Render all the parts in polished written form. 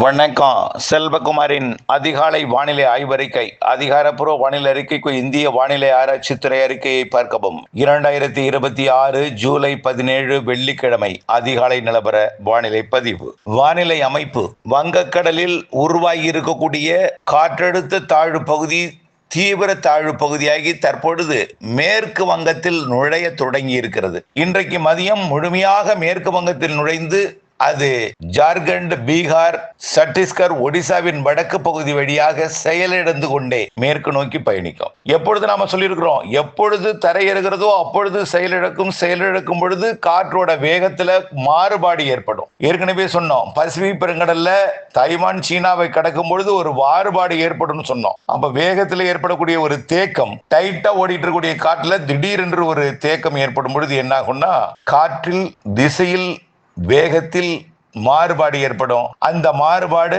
வணக்கம். செல்வகுமாரின் அதிகாலை வானிலை ஆய்வறிக்கை. அதிகாரப்பூர்வ வானிலை அறிக்கைக்கு இந்திய வானிலை ஆராய்ச்சித்துறை அறிக்கையை பார்க்கவும். 2026 ஜூலை 17 வெள்ளிக்கிழமை அதிகாலை நிலவர வானிலை பதிவு. வானிலை அமைப்பு: வங்கக்கடலில் உருவாகி இருக்கக்கூடிய காற்றழுத்த தாழ்வு பகுதி தீவிர தாழ்வு பகுதியாகி தற்பொழுது மேற்கு வங்கத்தில் நுழைய தொடங்கி இருக்கிறது. இன்றைக்கு மதியம் முழுமையாக மேற்கு வங்கத்தில் நுழைந்து அது ஜார்க்கண்ட், பீகார், சத்தீஸ்கர், ஒடிசாவின் வடக்கு பகுதி வழியாக செயலிழந்து கொண்டே மேற்கு நோக்கி பயணிக்கும். எப்பொழுது நாம சொல்லியிருக்கிறோம், எப்பொழுது தரையிறகிறதோ அப்பொழுது செயலிழக்கும் பொழுது காற்றோட வேகத்துல மாறுபாடு ஏற்படும். ஏற்கனவே சொன்னோம், பசிபிக் பெருங்கடல்ல தைவான், சீனாவை கடக்கும் பொழுது ஒரு மாறுபாடு ஏற்படும் சொன்னோம். அப்ப வேகத்துல ஏற்படக்கூடிய ஒரு தேக்கம், டைட்டா ஓடிட்டு இருக்கக்கூடிய காற்றுல திடீரென்று ஒரு தேக்கம் ஏற்படும் பொழுது என்ன ஆகும்னா, காற்றில் திசையில் வேகத்தில் மாறுபாடு ஏற்படும். அந்த மாறுபாடு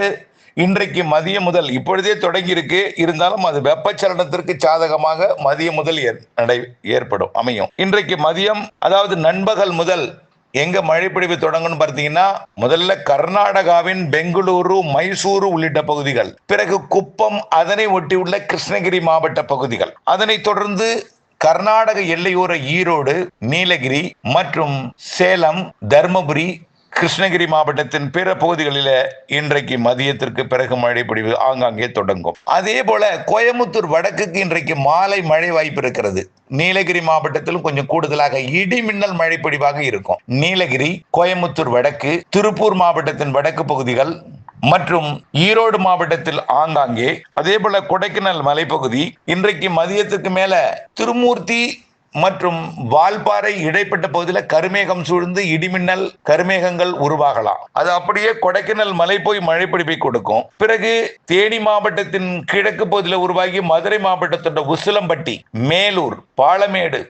இன்றைக்கு மதியம் முதல் இப்பொழுதே தொடங்கி இருக்கு. இருந்தாலும் அது வெப்பச்சலனத்திற்கு சாதகமாக மதியம் முதல் ஏற்படும் அமையும். இன்றைக்கு மதியம், அதாவது நண்பகல் முதல் எங்க மழைப்பொழிவு தொடங்கும் பார்த்தீங்கன்னா, முதல்ல கர்நாடகாவின் பெங்களூரு, மைசூரு உள்ளிட்ட பகுதிகள், பிறகு குப்பம், அதனை ஒட்டியுள்ள கிருஷ்ணகிரி மாவட்ட பகுதிகள், அதனை தொடர்ந்து கர்நாடக எல்லையோர ஈரோடு, நீலகிரி மற்றும் சேலம், தர்மபுரி, கிருஷ்ணகிரி மாவட்டத்தின் பிற பகுதிகளில் இன்றைக்கு மதியத்திற்கு பிறகு மழை பொழிவு ஆங்காங்கே தொடங்கும். அதே போல கோயமுத்தூர் வடக்குக்கு இன்றைக்கு மாலை மழை வாய்ப்பு இருக்கிறது. நீலகிரி மாவட்டத்திலும் கொஞ்சம் கூடுதலாக இடி மின்னல் மழை பொழிவாக இருக்கும். நீலகிரி, கோயமுத்தூர் வடக்கு, திருப்பூர் மாவட்டத்தின் வடக்கு பகுதிகள் மற்றும் ஈரோடு மாவட்டத்தில் ஆங்காங்கே, அதே போல கொடைக்கானல் மலைப்பகுதி, இன்றைக்கு மதியத்துக்கு மேல திருமூர்த்தி மற்றும் வால்பாறை இடைப்பட்ட பகுதியில் கருமேகம் சூழ்ந்து இடிமின்னல் கருமேகங்கள் உருவாகலாம். அது அப்படியே கொடைக்கானல் மலை போய் மழை பொழிவை கொடுக்கும். பிறகு தேனி மாவட்டத்தின் கிழக்கு பகுதியில் உருவாகி மதுரை மாவட்டத்தோட உசிலம்பட்டி, மேலூர், பாலமேடு,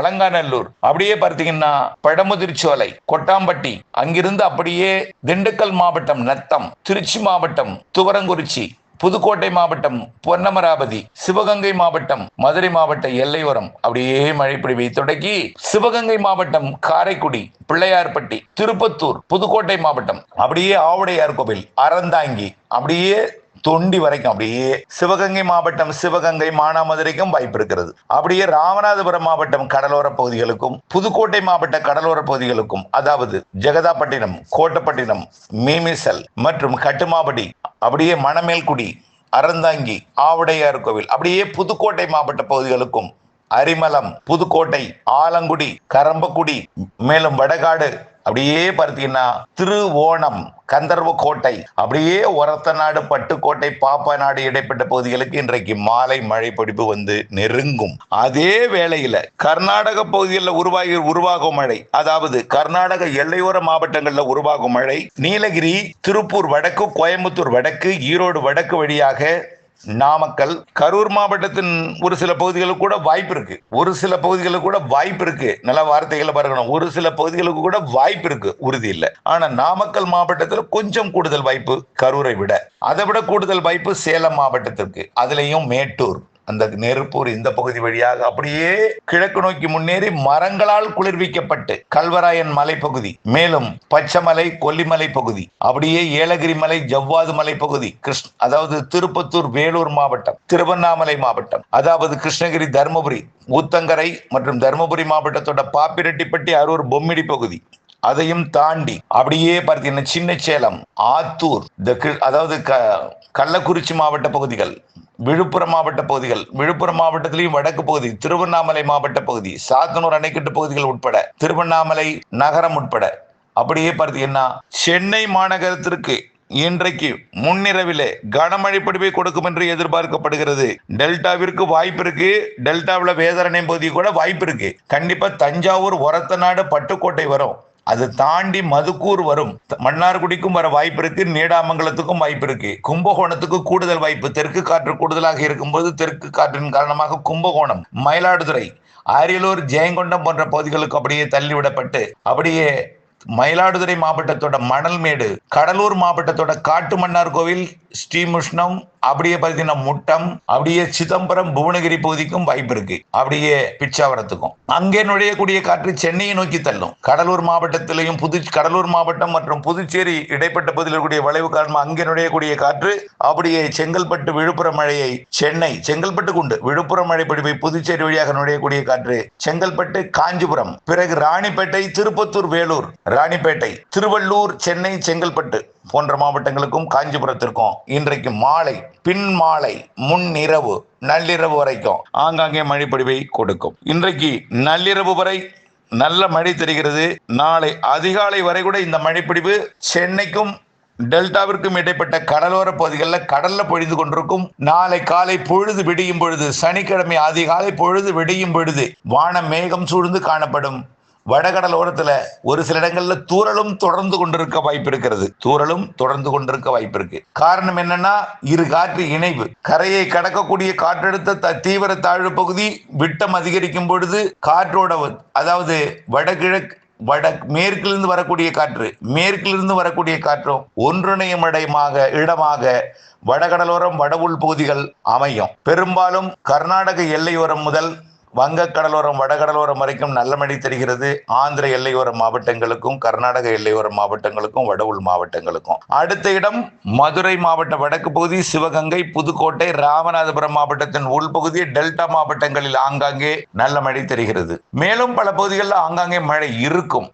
அலங்காநல்லூர், அப்படியே பார்த்தீங்கன்னா பழமுதிர்ச்சோலை, கொட்டாம்பட்டி, அங்கிருந்து அப்படியே திண்டுக்கல் மாவட்டம் நத்தம், திருச்சி மாவட்டம் துவரங்குறிச்சி, புதுக்கோட்டை மாவட்டம் பொன்னமராவதி, சிவகங்கை மாவட்டம் மதுரை மாவட்ட எல்லையோரம் அப்படியே மழை பொழிவை தொடங்கி சிவகங்கை மாவட்டம் காரைக்குடி, பிள்ளையார்பட்டி, திருப்பத்தூர், புதுக்கோட்டை மாவட்டம் அப்படியே ஆவுடையார் கோவில், அறந்தாங்கி, அப்படியே தொண்டி வரைக்கும், அப்படியே சிவகங்கை மாவட்டம் சிவகங்கை, மானாமதுரைக்கும் வாய்ப்பு இருக்கிறது. அப்படியே ராமநாதபுரம் மாவட்டம் கடலோர பகுதிகளுக்கும், புதுக்கோட்டை மாவட்ட கடலோர பகுதிகளுக்கும், அதாவது ஜெகதாப்பட்டினம், கோட்டப்பட்டினம், மீமிசல் மற்றும் கட்டுமாபடி, அப்படியே மணமேல்குடி, அறந்தாங்கி, ஆவுடையார் கோவில், அப்படியே புதுக்கோட்டை மாவட்ட பகுதிகளுக்கும், அரிமளம், புதுக்கோட்டை, ஆலங்குடி, கரம்பக்குடி, மேலும் வடகாடு, அப்படியே பார்த்தீங்கன்னா திருவோணம், கந்தர்வக்கோட்டை, அப்படியே ஒரத்தநாடு, பட்டுக்கோட்டை, பாப்பாநாடு இடைப்பட்ட பகுதிகளுக்கு இன்றைக்கு மாலை மழை பொழிவு வந்து நெருங்கும். அதே வேளையில கர்நாடக பகுதிகளில் உருவாகும் மழை, அதாவது கர்நாடக எல்லையோர மாவட்டங்களில் உருவாகும் மழை நீலகிரி, திருப்பூர் வடக்கு, கோயம்புத்தூர் வடக்கு, ஈரோடு வடக்கு வழியாக நாமக்கல், கரூர் மாவட்டத்தின் ஒரு சில பகுதிகளுக்கு கூட வாய்ப்பு இருக்கு. நல்ல வார்த்தைகளை பார்க்கணும். ஒரு சில பகுதிகளுக்கு கூட வாய்ப்பு இருக்கு, உறுதி இல்லை. ஆனா நாமக்கல் மாவட்டத்தில் கொஞ்சம் கூடுதல் வாய்ப்பு கரூரை விட. அதை விட கூடுதல் வாய்ப்பு சேலம் மாவட்டத்திற்கு. அதுலயும் மேட்டூர், அந்த நெருப்பூர், இந்த பகுதி வழியாக அப்படியே கிழக்கு நோக்கி முன்னேறி மரங்களால் குளிர்விக்கப்பட்டு கல்வராயன் மலைப்பகுதி, மேலும் பச்சைமலை, கொல்லிமலை பகுதி, அப்படியே ஏலகிரி மலை, ஜவ்வாது மலை பகுதி, அதாவது திருப்பத்தூர், வேலூர் மாவட்டம், திருவண்ணாமலை மாவட்டம், அதாவது கிருஷ்ணகிரி, தர்மபுரி, ஊத்தங்கரை மற்றும் தர்மபுரி மாவட்டத்தோட பாப்பிரெட்டிப்பட்டி, அரூர், பொம்மிடி பகுதி, அதையும் தாண்டி அப்படியே பார்த்தீங்கன்னா சின்ன சேலம், ஆத்தூர், அதாவது கள்ளக்குறிச்சி மாவட்ட பகுதிகள், விழுப்புரம் மாவட்ட பகுதிகள், விழுப்புரம் மாவட்டத்திலையும் வடக்கு பகுதி, திருவண்ணாமலை மாவட்ட பகுதி, சாத்தனூர் அணைக்கட்டு பகுதிகள் உட்பட, திருவண்ணாமலை நகரம் உட்பட, அப்படியே பார்த்தீங்கன்னா சென்னை மாநகரத்திற்கு இன்றைக்கு முன்னிரவிலே கனமழை பொழிவை கொடுக்கும் என்று எதிர்பார்க்கப்படுகிறது. டெல்டாவிற்கு வாய்ப்பு இருக்கு. டெல்டாவில் வேதாரண்யம் பகுதி கூட வாய்ப்பு இருக்கு. கண்டிப்பா தஞ்சாவூர், ஒரத்தநாடு, பட்டுக்கோட்டை வரும். அது தாண்டி மதுக்கூர் வரும். மன்னார்குடிக்கும் வர வாய்ப்பு இருக்கு. நீடாமங்கலத்துக்கும் வாய்ப்பு இருக்கு. கும்பகோணத்துக்கு கூடுதல் வாய்ப்பு. தெற்கு காற்று கூடுதலாக இருக்கும்போது தெற்கு காற்றின் காரணமாக கும்பகோணம், மயிலாடுதுறை, அரியலூர், ஜெயங்கொண்டம் போன்ற பகுதிகளுக்கு அப்படியே தள்ளிவிடப்பட்டு அப்படியே மயிலாடுதுறை மாவட்டத்தோட மணல்மேடு, கடலூர் மாவட்டத்தோட காட்டுமன்னார் கோவில், ஸ்ரீமுஷ்ணம், அப்படியே பார்த்தீங்கன்னா முட்டம், அப்படியே சிதம்பரம், புவனகிரி பகுதிக்கும் வாய்ப்பு இருக்கு. அப்படியே பிச்சாவரத்துக்கும் அங்கே நுழையக்கூடிய காற்று சென்னையை நோக்கி தள்ளும். கடலூர் மாவட்டத்திலையும் கடலூர் மாவட்டம் மற்றும் புதுச்சேரி இடைப்பட்ட பகுதியில் இருக்கக்கூடிய வளைவு காரணமாக அங்கே நுழையக்கூடிய காற்று அப்படியே செங்கல்பட்டு, விழுப்புரம் மழையை செங்கல்பட்டு கொண்டு விழுப்புரம் மழை பிடிப்பை புதுச்சேரி வழியாக நுழையக்கூடிய காற்று செங்கல்பட்டு, காஞ்சிபுரம், பிறகு ராணிப்பேட்டை, திருப்பத்தூர், வேலூர், ராணிப்பேட்டை, திருவள்ளூர், சென்னை, செங்கல்பட்டு போன்ற மாவட்டங்களுக்கும் காஞ்சிபுரத்திற்கும் இன்றைக்கு மாலை, பின் மாலை, முன்னிரவு, நள்ளிரவு வரைக்கும் ஆங்காங்கே மழை பொழிவை கொடுக்கும். இன்றைக்கு நள்ளிரவு வரை நல்ல மழை தெரிகிறது. நாளை அதிகாலை வரை கூட இந்த மழைப்பிடிவு சென்னைக்கும் டெல்டாவிற்கும் இடைப்பட்ட கடலோர பகுதிகளில் கடல்ல பொழிந்து கொண்டிருக்கும். நாளை காலை பொழுது விடியும் பொழுது, சனிக்கிழமை அதிகாலை பொழுது விடியும் பொழுது வானம் மேகம் சூழ்ந்து காணப்படும். வடகடலோரத்துல ஒரு சில இடங்கள்ல தூறலும் தொடர்ந்து கொண்டிருக்க வாய்ப்பு இருக்கு. காரணம் என்னன்னா, இரு காற்று இணைவு, கரையை கடக்கக்கூடிய காற்றழுத்த தீவிர தாழ்வு பகுதி விட்டம் அதிகரிக்கும் பொழுது காற்றோட, அதாவது மேற்கிலிருந்து வரக்கூடிய காற்றும் ஒன்றிணையும் இடமாக வடகடலோரம், வட உள் பகுதிகள் அமையும். பெரும்பாலும் கர்நாடக எல்லையோரம் முதல் வங்கக்கடலோரம், வடகடலோரம் வரைக்கும் நல்ல மழை தெரிகிறது. ஆந்திர எல்லையோர மாவட்டங்களுக்கும், கர்நாடக எல்லையோர மாவட்டங்களுக்கும், வட உள் மாவட்டங்களுக்கும். அடுத்த இடம் மதுரை மாவட்ட வடக்கு பகுதி, சிவகங்கை, புதுக்கோட்டை, ராமநாதபுரம் மாவட்டத்தின் உள்பகுதி, டெல்டா மாவட்டங்களில் ஆங்காங்கே நல்ல மழை தெரிகிறது. மேலும் பல பகுதிகளில் ஆங்காங்கே மழை இருக்கும்.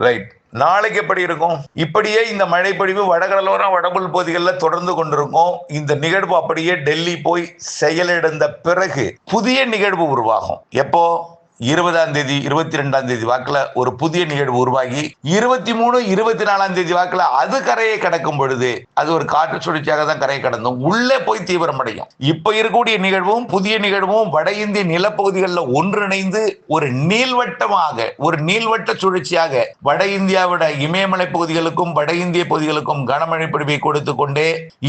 ரைட். நாளைக்கு எப்படி இருக்கும்? இப்படியே இந்த மழை பொழிவு வடகடலோரம், வடபுல் பகுதிகளில் தொடர்ந்து கொண்டிருக்கும். இந்த நிகழ்வு அப்படியே டெல்லி போய் செயலிழந்த பிறகு புதிய நிகழ்வு உருவாகும். எப்போ? 20ஆம் தேதி, 22ஆம் தேதி வாக்குல ஒரு புதிய நிகழ்வு உருவாகி 23, 24ஆம் தேதி வாக்குல அது கரையை கடக்கும் பொழுது, அது ஒரு காற்று சுழற்சியாக தான் கரையை கடந்தும் உள்ளே போய் தீவிரமடையும். இப்ப இருக்கக்கூடிய நிகழ்வும் புதிய நிகழ்வும் வட இந்திய நிலப்பகுதிகளில் ஒன்றிணைந்து ஒரு நீள்வட்ட சுழற்சியாக வட இந்தியாவோட இமயமலை பகுதிகளுக்கும் வட இந்திய பகுதிகளுக்கும் கனமழை பொழிவை கொடுத்து கொண்டே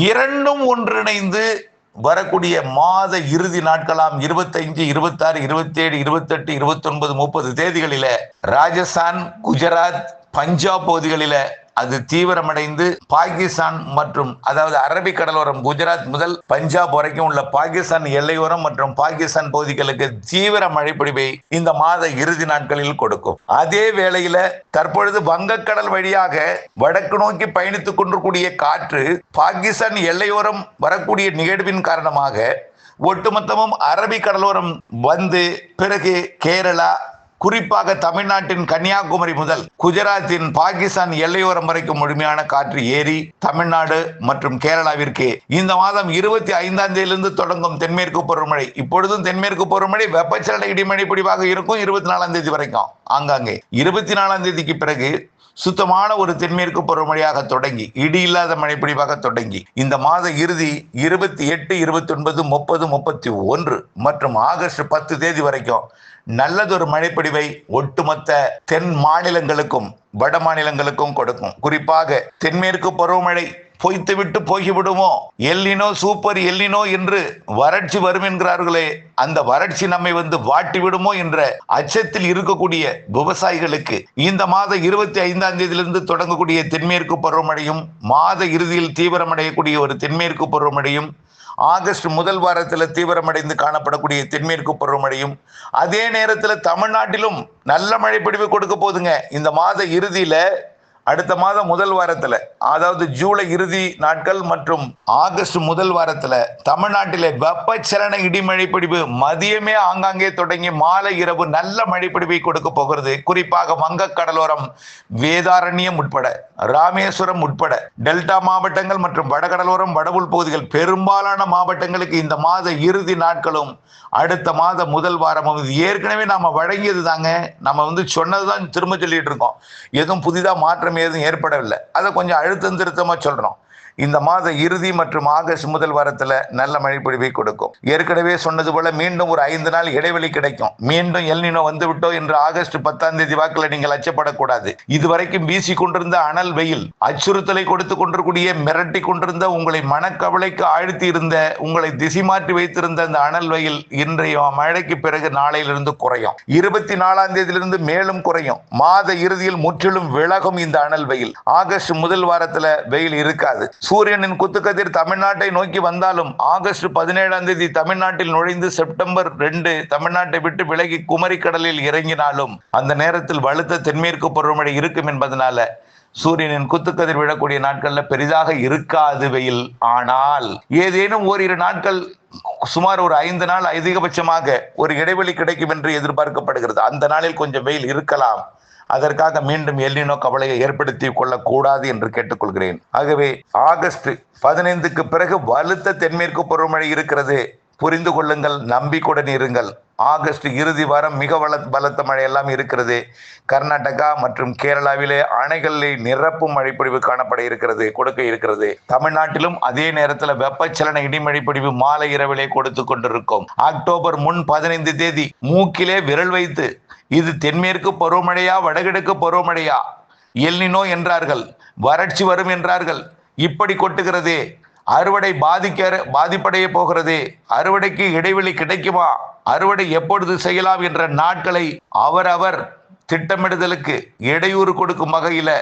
இரண்டும் ஒன்றிணைந்து வரக்கூடிய மாத இறுதி நாட்களாம் 25, 26, 27, 28, 29, 30 தேதிகளில ராஜஸ்தான், குஜராத், பஞ்சாப் பகுதிகளில அது தீவிரமடைந்து பாகிஸ்தான் மற்றும், அதாவது அரபிக் கடலோரம், குஜராத் முதல் பஞ்சாப் வரைக்கும் உள்ள பாகிஸ்தான் எல்லையோரம் மற்றும் பாகிஸ்தான் பகுதிகளுக்கு தீவிர மழை பொழிவை இந்த மாத இறுதி நாட்களில் கொடுக்கும். அதே வேளையில தற்பொழுது வங்கக்கடல் வழியாக வடக்கு நோக்கி பயணித்துக் கொண்டிருக்கூடிய காற்று பாகிஸ்தான் எல்லையோரம் வரக்கூடிய நிகழ்வின் காரணமாக ஒட்டுமொத்தமும் அரபிக் கடலோரம் வந்து பிறகு கேரளா, குறிப்பாக தமிழ்நாட்டின் கன்னியாகுமரி முதல் குஜராத்தின் பாகிஸ்தான் எல்லையோரம் வரைக்கும் முழுமையான காற்று ஏறி தமிழ்நாடு மற்றும் கேரளாவிற்கு இந்த மாதம் 25ஆம் தேதியிலிருந்து தொடங்கும் தென்மேற்கு பருவமழை. இப்பொழுதும் தென்மேற்கு பருவமழை வெப்பச்சலன இடிமழை பொழிவாக இருக்கும் 24ஆம் தேதி வரைக்கும். ஆங்காங்கே 24ஆம் தேதிக்கு பிறகு சுத்தமான ஒரு தென்மேற்கு பருவமழையாக தொடங்கி இடி இல்லாத மழைப்பொழிவாக தொடங்கி இந்த மாத இறுதி 28, 29, 30, 31 மற்றும் ஆகஸ்ட் 10 தேதி வரைக்கும் நல்லதொரு மழைப்பொழிவை ஒட்டுமொத்த தென் மாநிலங்களுக்கும் வட மாநிலங்களுக்கும் கொடுக்கும். குறிப்பாக தென்மேற்கு பருவமழை பொய்த்துவிட்டு போய்விடுமோ, எல்லினோ, சூப்பர் எல்லினோ என்று வறட்சி வரும் என்கிறார்களே, அந்த வறட்சி நம்மை வந்து வாட்டி விடுமோ என்ற அச்சத்தில் இருக்கக்கூடிய விவசாயிகளுக்கு இந்த மாத 25ஆம் தேதியிலிருந்து தொடங்கக்கூடிய தென்மேற்கு பருவமழையும், மாத இறுதியில் தீவிரமடையக்கூடிய ஒரு தென்மேற்கு பருவமழையும், ஆகஸ்ட் முதல் வாரத்தில் தீவிரமடைந்து காணப்படக்கூடிய தென்மேற்கு பருவமழையும், அதே நேரத்தில் தமிழ்நாட்டிலும் நல்ல மழை பொழிவு கொடுக்க போதுங்க. இந்த மாத இறுதியில, அடுத்த மாதம் முதல் வாரத்துல, அதாவது ஜூலை இறுதி நாட்கள் மற்றும் ஆகஸ்ட் முதல் வாரத்துல தமிழ்நாட்டிலே வெப்பச்சலன இடிமழை பொழிவு மதியமே ஆங்காங்கே தொடங்கி மாலை இரவு நல்ல மழை பொழிவை கொடுக்க போகிறது. குறிப்பாக வங்கக்கடலோரம், வேதாரண்யம் உட்பட, ராமேஸ்வரம் உட்பட டெல்டா மாவட்டங்கள் மற்றும் வடகடலோரம், வடவுள் பகுதிகள் பெரும்பாலான மாவட்டங்களுக்கு இந்த மாத இறுதி நாட்களும் அடுத்த மாத முதல் வாரமும் ஏற்கனவே நாம வழங்கியது தாங்க. நம்ம சொன்னதுதான் திரும்ப சொல்லிட்டு இருக்கோம். எதுவும் புதிதா மாற்றம் எதுவும் ஏற்படவில்லை. அதை கொஞ்சம் அழுத்தம் திருத்தமா சொல்றோம். இந்த மாத இறுதி மற்றும் ஆகஸ்ட் முதல் வாரத்துல நல்ல மழை பொழிவை கொடுக்கும். ஏற்கனவே சொன்னது போல மீண்டும் ஒரு 5 நாள் இடைவெளி கிடைக்கும். மீண்டும் எல்னினோ வந்து விட்டோ என்று ஆகஸ்ட் 10ஆம் தேதி வாக்குல நீங்கள் அச்சப்படக்கூடாது. இதுவரைக்கும் வீசி கொண்டிருந்த அனல் வெயில், அச்சுறுத்தலை கொடுத்து கொண்டிருக்கூடிய, மிரட்டி கொண்டிருந்த, உங்களை மனக்கவலைக்கு ஆழ்த்தி இருந்த, உங்களை திசை மாற்றி வைத்திருந்த அந்த அனல் வெயில் இன்றைய மழைக்கு பிறகு நாளையிலிருந்து குறையும். 24ஆம் தேதியிலிருந்து மேலும் குறையும். மாத இறுதியில் முற்றிலும் விலகும் இந்த அனல் வெயில். ஆகஸ்ட் முதல் வாரத்துல வெயில் இருக்காது. சூரியனின் குத்துக்கதிர் தமிழ்நாட்டை நோக்கி வந்தாலும் ஆகஸ்ட் 17ஆம் தேதி தமிழ்நாட்டில் நுழைந்து செப்டம்பர் 2 தமிழ்நாட்டை விட்டு விலகி குமரி கடலில் இறங்கினாலும் அந்த நேரத்தில் வலுத்த தென்மேற்கு பருவமழை இருக்கும் என்பதனால சூரியனின் குத்துக்கதிர் விழக்கூடிய நாட்கள்ல பெரிதாக இருக்காது வெயில். ஆனால் ஏதேனும் ஓரிரு நாட்கள் சுமார் ஒரு 5 நாள் அதிகபட்சமாக ஒரு இடைவெளி கிடைக்கும் என்று எதிர்பார்க்கப்படுகிறது. அந்த நாளில் கொஞ்சம் வெயில் இருக்கலாம். அதற்காக மீண்டும் எல்னினோ கவலையை ஏற்படுத்தி கொள்ளக்கூடாது என்று கேட்டுக்கொள்கிறேன். ஆகவே ஆகஸ்ட் 15க்கு பிறகு வலுத்த தென்மேற்கு பருவமழை இருக்கிறது. புரிந்து கொள்ளுங்கள், நம்பிக்கையுடன் இருங்கள். ஆகஸ்ட் இறுதி வாரம் மிக பலத்த மழையெல்லாம் இருக்கிறது. கர்நாடகா மற்றும் கேரளாவிலே அணைகளில் நிரப்பும் மழைப்பொழிவு காணப்பட இருக்கிறது, கொடுக்க இருக்கிறது. தமிழ்நாட்டிலும் அதே நேரத்தில் வெப்பச்சலன இடிமழைப்பொழிவு மாலை இரவிலே கொடுத்து கொண்டிருக்கும். அக்டோபர் 15 தேதி மூக்கிலே விரல் வைத்து இது தென்மேற்கு பருவமழையா வடகிழக்கு பருவமழையா, எல்னினோ என்றார்கள், வறட்சி வரும் என்றார்கள், இப்படி கொட்டுகிறதே, அறுவடை பாதிப்படைய போகிறது, அறுவடைக்கு இடைவெளி கிடைக்குமா, அறுவடை எப்பொழுது செய்யலாம் என்ற நாட்களை அவரவர் திட்டமிடுதலுக்கு இடையூறு கொடுக்கும் வகையில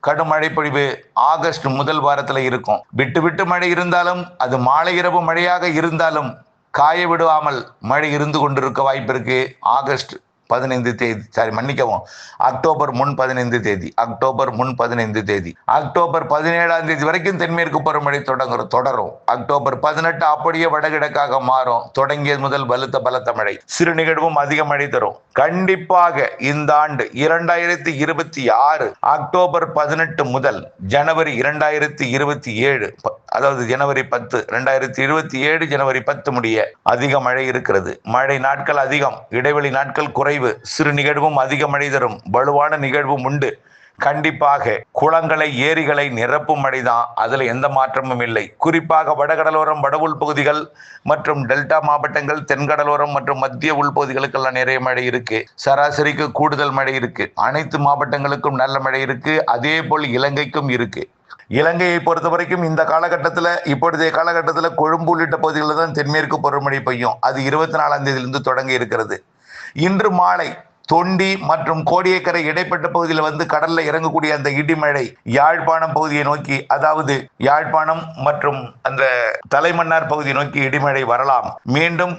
கடும் மழை பொழிவு ஆகஸ்ட் முதல் வாரத்துல இருக்கும். விட்டு விட்டு மழை இருந்தாலும் அது மாலை இரவு மழையாக இருந்தாலும் காய விடாமல் மழை இருந்து கொண்டிருக்க வாய்ப்பு இருக்கு. ஆகஸ்ட் 15 தேதி மன்னிக்கவும், அக்டோபர் 15 தேதி அக்டோபர் 15 தேதி அக்டோபர் 17ஆம் தேதி வரைக்கும் தென்மேற்கு பருவமழை தொடரும். அக்டோபர் 18 அப்படியே வடகிழக்காக மாறும். தொடங்கியது முதல் பலத்த மழை, சிறு நிகழ்வும் அதிக மழை தரும். கண்டிப்பாக இந்த ஆண்டு 2026 அக்டோபர் 18 முதல் ஜனவரி 2027, அதாவது ஜனவரி 10 2027 ஜனவரி 10 முடிய அதிக மழை இருக்கிறது. மழை நாட்கள் அதிகம், இடைவெளி நாட்கள் குறைவு, சிறு நிகழ்வும் அதிக மழை தரும். வலுவான நிகழ்வும் உண்டு. கண்டிப்பாக குளங்களை ஏரிகளை நிரப்பும் மழைதான், அதுல எந்த மாற்றமும் இல்லை. குறிப்பாக வடகடலோரம் வட உள்பகுதிகள் மற்றும் டெல்டா மாவட்டங்கள், தென்கடலோரம் மற்றும் மத்திய உள்பகுதிகளுக்கெல்லாம் நிறைய மழை இருக்கு. சராசரிக்கு கூடுதல் மழை இருக்கு. அனைத்து மாவட்டங்களுக்கும் நல்ல மழை இருக்கு. அதே போல் இலங்கைக்கும் இருக்கு. இலங்கையை பொறுத்த வரைக்கும் இந்த காலகட்டத்தில், இப்பொழுதைய காலகட்டத்தில் கொழும்பு உள்ளிட்ட பகுதிகளில் தான் தென்மேற்கு பருவமழை பெய்யும். அது 24ஆம் தேதியிலிருந்து தொடங்கி இருக்கிறது. இன்று மாலை தொண்டி மற்றும் கோடியக்கரை இடைப்பட்ட பகுதியில் வந்து கடல்ல இறங்கக்கூடிய அந்த இடிமழை யாழ்ப்பாணம் பகுதியை நோக்கி, அதாவது யாழ்ப்பாணம் மற்றும் அந்த தலைமன்னார் பகுதியை நோக்கி இடிமழை வரலாம். மீண்டும்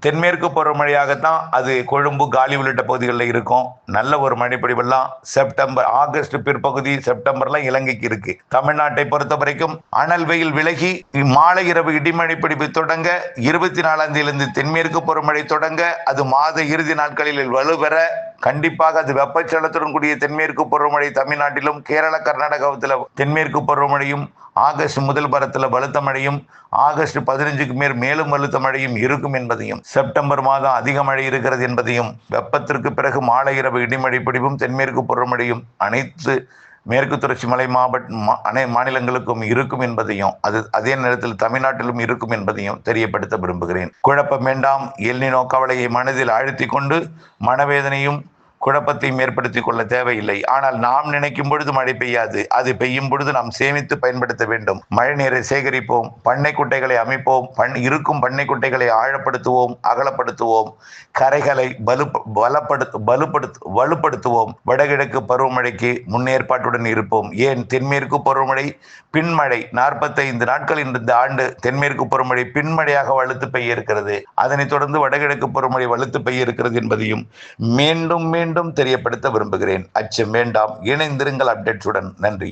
தென்மேற்கு பருவமழையாகத்தான் அது கொழும்பு காலி உள்ளிட்ட பகுதிகளில் இருக்கும். நல்ல ஒரு மழைப்பொழிவெல்லாம் செப்டம்பர் ஆகஸ்ட் பிற்பகுதி செப்டம்பர்லாம் இலங்கைக்கு இருக்கு. தமிழ்நாட்டை பொறுத்த வரைக்கும் அனல் வெயில் விலகி மாலை இரவு இடிமழை பிடிப்பு தொடங்க 24ஆம் தேதியிலிருந்து தென்மேற்கு பருவமழை தொடங்க அது மாத இறுதி நாட்களில் வலுப்பெற கண்டிப்பாக அது வெப்பச்சலத்துடன் கூடிய தென்மேற்கு பருவமழை தமிழ்நாட்டிலும் கேரள கர்நாடகாவில் தென்மேற்கு பருவமழையும் ஆகஸ்ட் முதல் வாரத்தில் பலத்த மழையும் ஆகஸ்ட் 15க்கு மேலும் பலத்த மழையும் இருக்கும் என்பதையும், செப்டம்பர் மாதம் அதிக மழை இருக்கிறது என்பதையும், வெப்பத்திற்கு பிறகு மாலை இரவு இடிமழை பிடிப்பும் தென்மேற்கு பருவமழையும் அனைத்து மேற்கு தொடர்ச்சி மலை மாநிலங்களுக்கும் இருக்கும் என்பதையும், அதே நேரத்தில் தமிழ்நாட்டிலும் இருக்கும் என்பதையும் தெரியப்படுத்த விரும்புகிறேன். குழப்பம் வேண்டாம். எல்னினோ கவலையை மனதில் அழுத்தி கொண்டு மனவேதனையும் குழப்பத்தையும் ஏற்படுத்திக் கொள்ள தேவையில்லை. ஆனால் நாம் நினைக்கும் பொழுது மழை பெய்யாது. அது பெய்யும் பொழுது நாம் சேமித்து பயன்படுத்த வேண்டும். மழை நீரை சேகரிப்போம், பண்ணை குட்டைகளை அமைப்போம், இருக்கும் பண்ணை குட்டைகளை ஆழப்படுத்துவோம், அகலப்படுத்துவோம், கரைகளை வலுப்படுத்துவோம். வடகிழக்கு பருவமழைக்கு முன்னேற்பாட்டுடன் இருப்போம். ஏன் தென்மேற்கு பருவமழை பின்மழை 45 நாட்கள் இந்த ஆண்டு தென்மேற்கு பருவமழை பின்மழையாக வலுத்து பெய்ய இருக்கிறது. அதனைத் தொடர்ந்து வடகிழக்கு பருவமழை வலுத்து பெய்ய இருக்கிறது என்பதையும் மீண்டும் தெரியப்படுத்த விரும்புகிறேன். அச்சம் வேண்டாம். இணைந்திருங்கள் அப்டேட்ஸுடன். நன்றி.